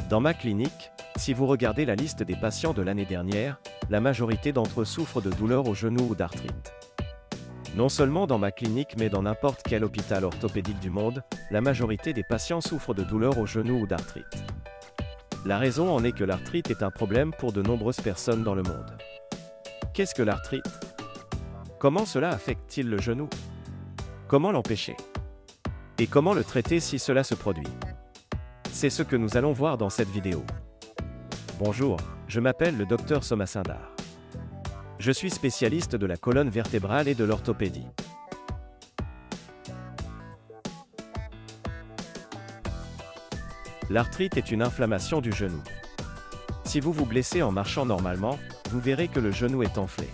Dans ma clinique, si vous regardez la liste des patients de l'année dernière, la majorité d'entre eux souffrent de douleurs au genou ou d'arthrite. Non seulement dans ma clinique mais dans n'importe quel hôpital orthopédique du monde, la majorité des patients souffrent de douleurs au genou ou d'arthrite. La raison en est que l'arthrite est un problème pour de nombreuses personnes dans le monde. Qu'est-ce que l'arthrite? Comment cela affecte-t-il le genou? Comment l'empêcher? Et comment le traiter si cela se produit? C'est ce que nous allons voir dans cette vidéo. Bonjour, je m'appelle le Dr Somasundar. Je suis spécialiste de la colonne vertébrale et de l'orthopédie. L'arthrite est une inflammation du genou. Si vous vous blessez en marchant normalement, vous verrez que le genou est enflé.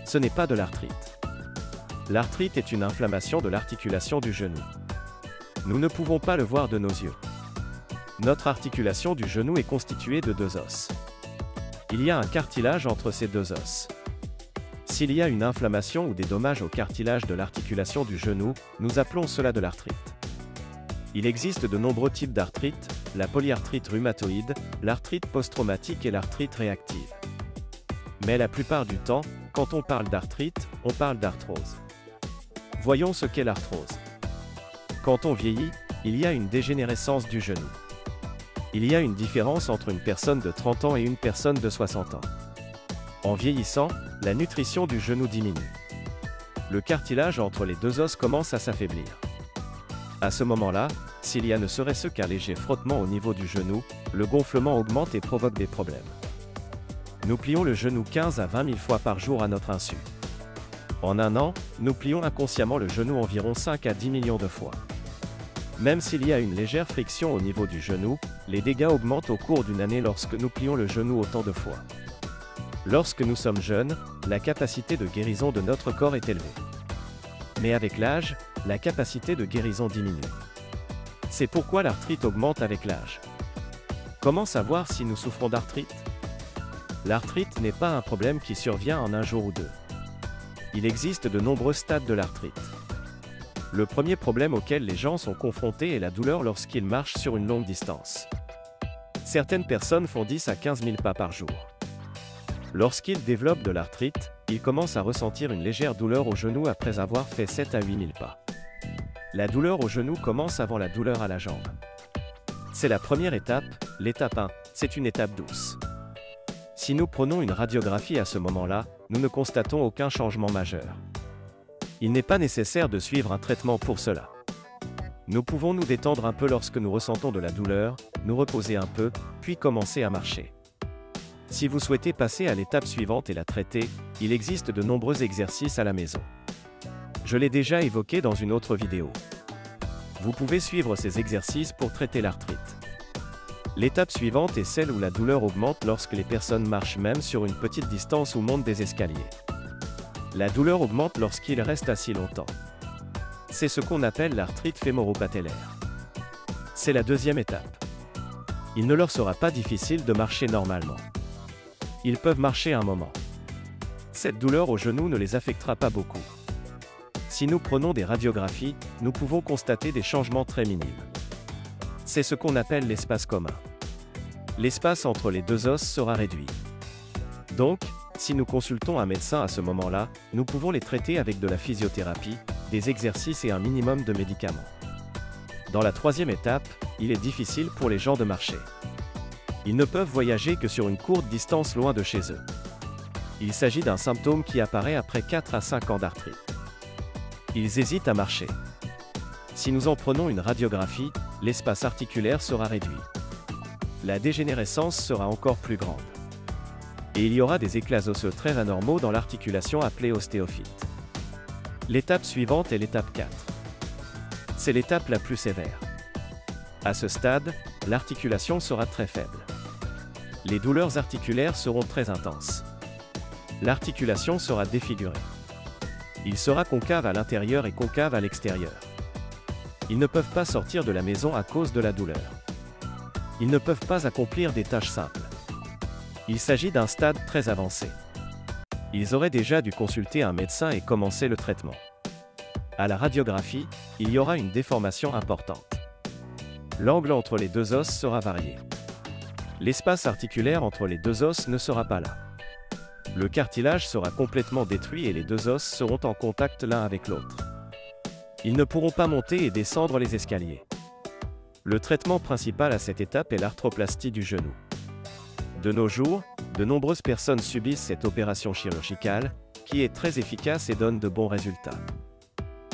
Ce n'est pas de l'arthrite. L'arthrite est une inflammation de l'articulation du genou. Nous ne pouvons pas le voir de nos yeux. Notre articulation du genou est constituée de deux os. Il y a un cartilage entre ces deux os. S'il y a une inflammation ou des dommages au cartilage de l'articulation du genou, nous appelons cela de l'arthrite. Il existe de nombreux types d'arthrite, la polyarthrite rhumatoïde, l'arthrite post-traumatique et l'arthrite réactive. Mais la plupart du temps, quand on parle d'arthrite, on parle d'arthrose. Voyons ce qu'est l'arthrose. Quand on vieillit, il y a une dégénérescence du genou. Il y a une différence entre une personne de 30 ans et une personne de 60 ans. En vieillissant, la nutrition du genou diminue. Le cartilage entre les deux os commence à s'affaiblir. À ce moment-là, s'il y a ne serait-ce qu'un léger frottement au niveau du genou, le gonflement augmente et provoque des problèmes. Nous plions le genou 15 à 20 000 fois par jour à notre insu. En un an, nous plions inconsciemment le genou environ 5 à 10 millions de fois. Même s'il y a une légère friction au niveau du genou, les dégâts augmentent au cours d'une année lorsque nous plions le genou autant de fois. Lorsque nous sommes jeunes, la capacité de guérison de notre corps est élevée. Mais avec l'âge, la capacité de guérison diminue. C'est pourquoi l'arthrite augmente avec l'âge. Comment savoir si nous souffrons d'arthrite? L'arthrite n'est pas un problème qui survient en un jour ou deux. Il existe de nombreux stades de l'arthrite. Le premier problème auquel les gens sont confrontés est la douleur lorsqu'ils marchent sur une longue distance. Certaines personnes font 10 à 15 000 pas par jour. Lorsqu'ils développent de l'arthrite, ils commencent à ressentir une légère douleur au genou après avoir fait 7 à 8 000 pas. La douleur au genou commence avant la douleur à la jambe. C'est la première étape, l'étape 1, c'est une étape douce. Si nous prenons une radiographie à ce moment-là, nous ne constatons aucun changement majeur. Il n'est pas nécessaire de suivre un traitement pour cela. Nous pouvons nous détendre un peu lorsque nous ressentons de la douleur, nous reposer un peu, puis commencer à marcher. Si vous souhaitez passer à l'étape suivante et la traiter, il existe de nombreux exercices à la maison. Je l'ai déjà évoqué dans une autre vidéo. Vous pouvez suivre ces exercices pour traiter l'arthrite. L'étape suivante est celle où la douleur augmente lorsque les personnes marchent même sur une petite distance ou montent des escaliers. La douleur augmente lorsqu'ils restent assis longtemps. C'est ce qu'on appelle l'arthrite fémoro-patellaire. C'est la deuxième étape. Il ne leur sera pas difficile de marcher normalement. Ils peuvent marcher un moment. Cette douleur au genou ne les affectera pas beaucoup. Si nous prenons des radiographies, nous pouvons constater des changements très minimes. C'est ce qu'on appelle l'espace commun. L'espace entre les deux os sera réduit. Donc, si nous consultons un médecin à ce moment-là, nous pouvons les traiter avec de la physiothérapie, des exercices et un minimum de médicaments. Dans la troisième étape, il est difficile pour les gens de marcher. Ils ne peuvent voyager que sur une courte distance loin de chez eux. Il s'agit d'un symptôme qui apparaît après 4 à 5 ans d'arthrite. Ils hésitent à marcher. Si nous en prenons une radiographie, l'espace articulaire sera réduit. La dégénérescence sera encore plus grande. Et il y aura des éclats osseux très anormaux dans l'articulation appelée ostéophyte. L'étape suivante est l'étape 4. C'est l'étape la plus sévère. À ce stade, l'articulation sera très faible. Les douleurs articulaires seront très intenses. L'articulation sera défigurée. Il sera concave à l'intérieur et concave à l'extérieur. Ils ne peuvent pas sortir de la maison à cause de la douleur. Ils ne peuvent pas accomplir des tâches simples. Il s'agit d'un stade très avancé. Ils auraient déjà dû consulter un médecin et commencer le traitement. À la radiographie, il y aura une déformation importante. L'angle entre les deux os sera varié. L'espace articulaire entre les deux os ne sera pas là. Le cartilage sera complètement détruit et les deux os seront en contact l'un avec l'autre. Ils ne pourront pas monter et descendre les escaliers. Le traitement principal à cette étape est l'arthroplastie du genou. De nos jours, de nombreuses personnes subissent cette opération chirurgicale, qui est très efficace et donne de bons résultats.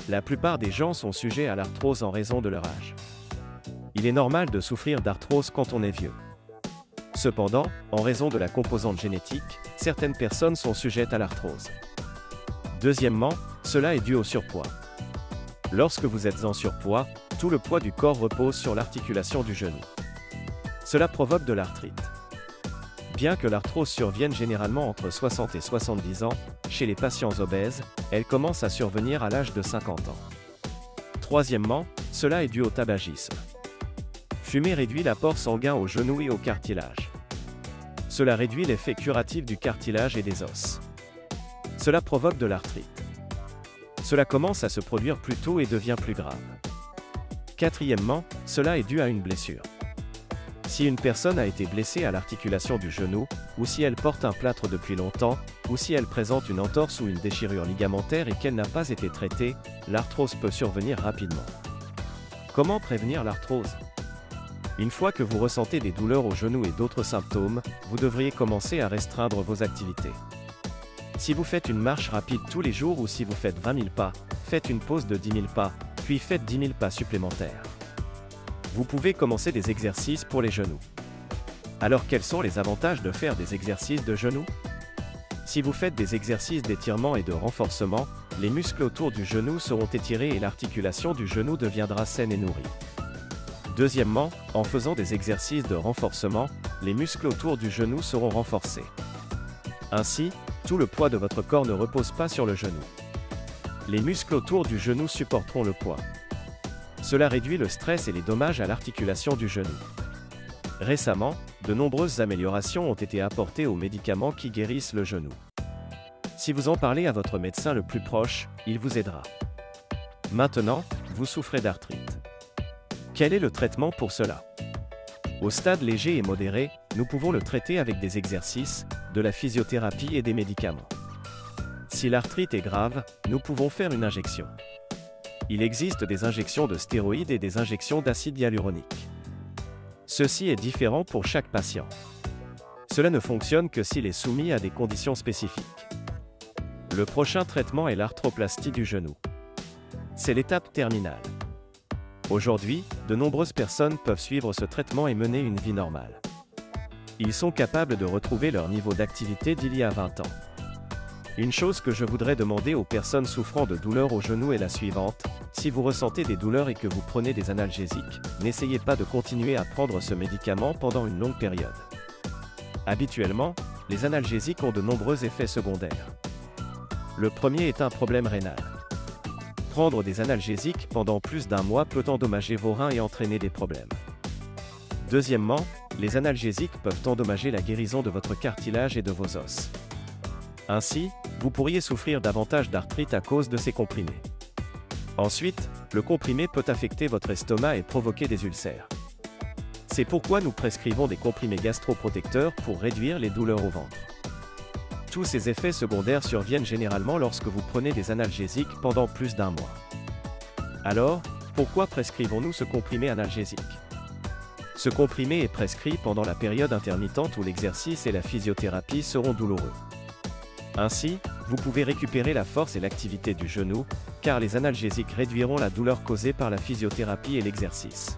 La plupart des gens sont sujets à l'arthrose en raison de leur âge. Il est normal de souffrir d'arthrose quand on est vieux. Cependant, en raison de la composante génétique, certaines personnes sont sujettes à l'arthrose. Deuxièmement, cela est dû au surpoids. Lorsque vous êtes en surpoids, tout le poids du corps repose sur l'articulation du genou. Cela provoque de l'arthrite. Bien que l'arthrose survienne généralement entre 60 et 70 ans, chez les patients obèses, elle commence à survenir à l'âge de 50 ans. Troisièmement, cela est dû au tabagisme. Fumer réduit l'apport sanguin au genou et au cartilage. Cela réduit l'effet curatif du cartilage et des os. Cela provoque de l'arthrite. Cela commence à se produire plus tôt et devient plus grave. Quatrièmement, cela est dû à une blessure. Si une personne a été blessée à l'articulation du genou, ou si elle porte un plâtre depuis longtemps, ou si elle présente une entorse ou une déchirure ligamentaire et qu'elle n'a pas été traitée, l'arthrose peut survenir rapidement. Comment prévenir l'arthrose ? Une fois que vous ressentez des douleurs au genou et d'autres symptômes, vous devriez commencer à restreindre vos activités. Si vous faites une marche rapide tous les jours ou si vous faites 20 000 pas, faites une pause de 10 000 pas, puis faites 10 000 pas supplémentaires. Vous pouvez commencer des exercices pour les genoux. Alors quels sont les avantages de faire des exercices de genoux ? Si vous faites des exercices d'étirement et de renforcement, les muscles autour du genou seront étirés et l'articulation du genou deviendra saine et nourrie. Deuxièmement, en faisant des exercices de renforcement, les muscles autour du genou seront renforcés. Ainsi, tout le poids de votre corps ne repose pas sur le genou. Les muscles autour du genou supporteront le poids. Cela réduit le stress et les dommages à l'articulation du genou. Récemment, de nombreuses améliorations ont été apportées aux médicaments qui guérissent le genou. Si vous en parlez à votre médecin le plus proche, il vous aidera. Maintenant, vous souffrez d'arthrite. Quel est le traitement pour cela ? Au stade léger et modéré, nous pouvons le traiter avec des exercices, de la physiothérapie et des médicaments. Si l'arthrite est grave, nous pouvons faire une injection. Il existe des injections de stéroïdes et des injections d'acide hyaluronique. Ceci est différent pour chaque patient. Cela ne fonctionne que s'il est soumis à des conditions spécifiques. Le prochain traitement est l'arthroplastie du genou. C'est l'étape terminale. Aujourd'hui, de nombreuses personnes peuvent suivre ce traitement et mener une vie normale. Ils sont capables de retrouver leur niveau d'activité d'il y a 20 ans. Une chose que je voudrais demander aux personnes souffrant de douleurs au genou est la suivante. Si vous ressentez des douleurs et que vous prenez des analgésiques, n'essayez pas de continuer à prendre ce médicament pendant une longue période. Habituellement, les analgésiques ont de nombreux effets secondaires. Le premier est un problème rénal. Prendre des analgésiques pendant plus d'un mois peut endommager vos reins et entraîner des problèmes. Deuxièmement, les analgésiques peuvent endommager la guérison de votre cartilage et de vos os. Ainsi, vous pourriez souffrir davantage d'arthrite à cause de ces comprimés. Ensuite, le comprimé peut affecter votre estomac et provoquer des ulcères. C'est pourquoi nous prescrivons des comprimés gastroprotecteurs pour réduire les douleurs au ventre. Tous ces effets secondaires surviennent généralement lorsque vous prenez des analgésiques pendant plus d'un mois. Alors, pourquoi prescrivons-nous ce comprimé analgésique ? Ce comprimé est prescrit pendant la période intermittente où l'exercice et la physiothérapie seront douloureux. Ainsi, vous pouvez récupérer la force et l'activité du genou, car les analgésiques réduiront la douleur causée par la physiothérapie et l'exercice.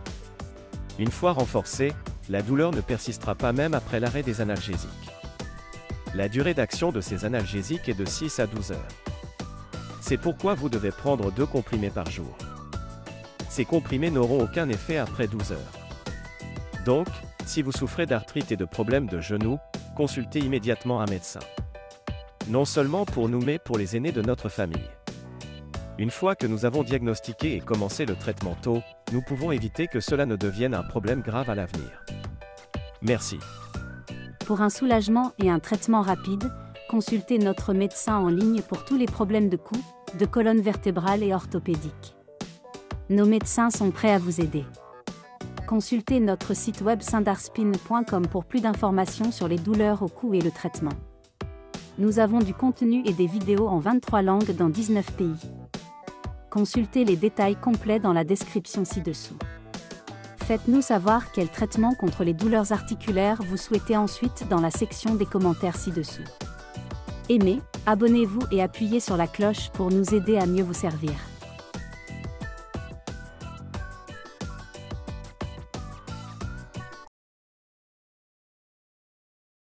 Une fois renforcée, la douleur ne persistera pas même après l'arrêt des analgésiques. La durée d'action de ces analgésiques est de 6 à 12 heures. C'est pourquoi vous devez prendre 2 comprimés par jour. Ces comprimés n'auront aucun effet après 12 heures. Donc, si vous souffrez d'arthrite et de problèmes de genoux, consultez immédiatement un médecin. Non seulement pour nous mais pour les aînés de notre famille. Une fois que nous avons diagnostiqué et commencé le traitement tôt, nous pouvons éviter que cela ne devienne un problème grave à l'avenir. Merci. Pour un soulagement et un traitement rapide, consultez notre médecin en ligne pour tous les problèmes de cou, de colonne vertébrale et orthopédique. Nos médecins sont prêts à vous aider. Consultez notre site web syndarspin.com pour plus d'informations sur les douleurs au cou et le traitement. Nous avons du contenu et des vidéos en 23 langues dans 19 pays. Consultez les détails complets dans la description ci-dessous. Faites-nous savoir quel traitement contre les douleurs articulaires vous souhaitez ensuite dans la section des commentaires ci-dessous. Aimez, abonnez-vous et appuyez sur la cloche pour nous aider à mieux vous servir.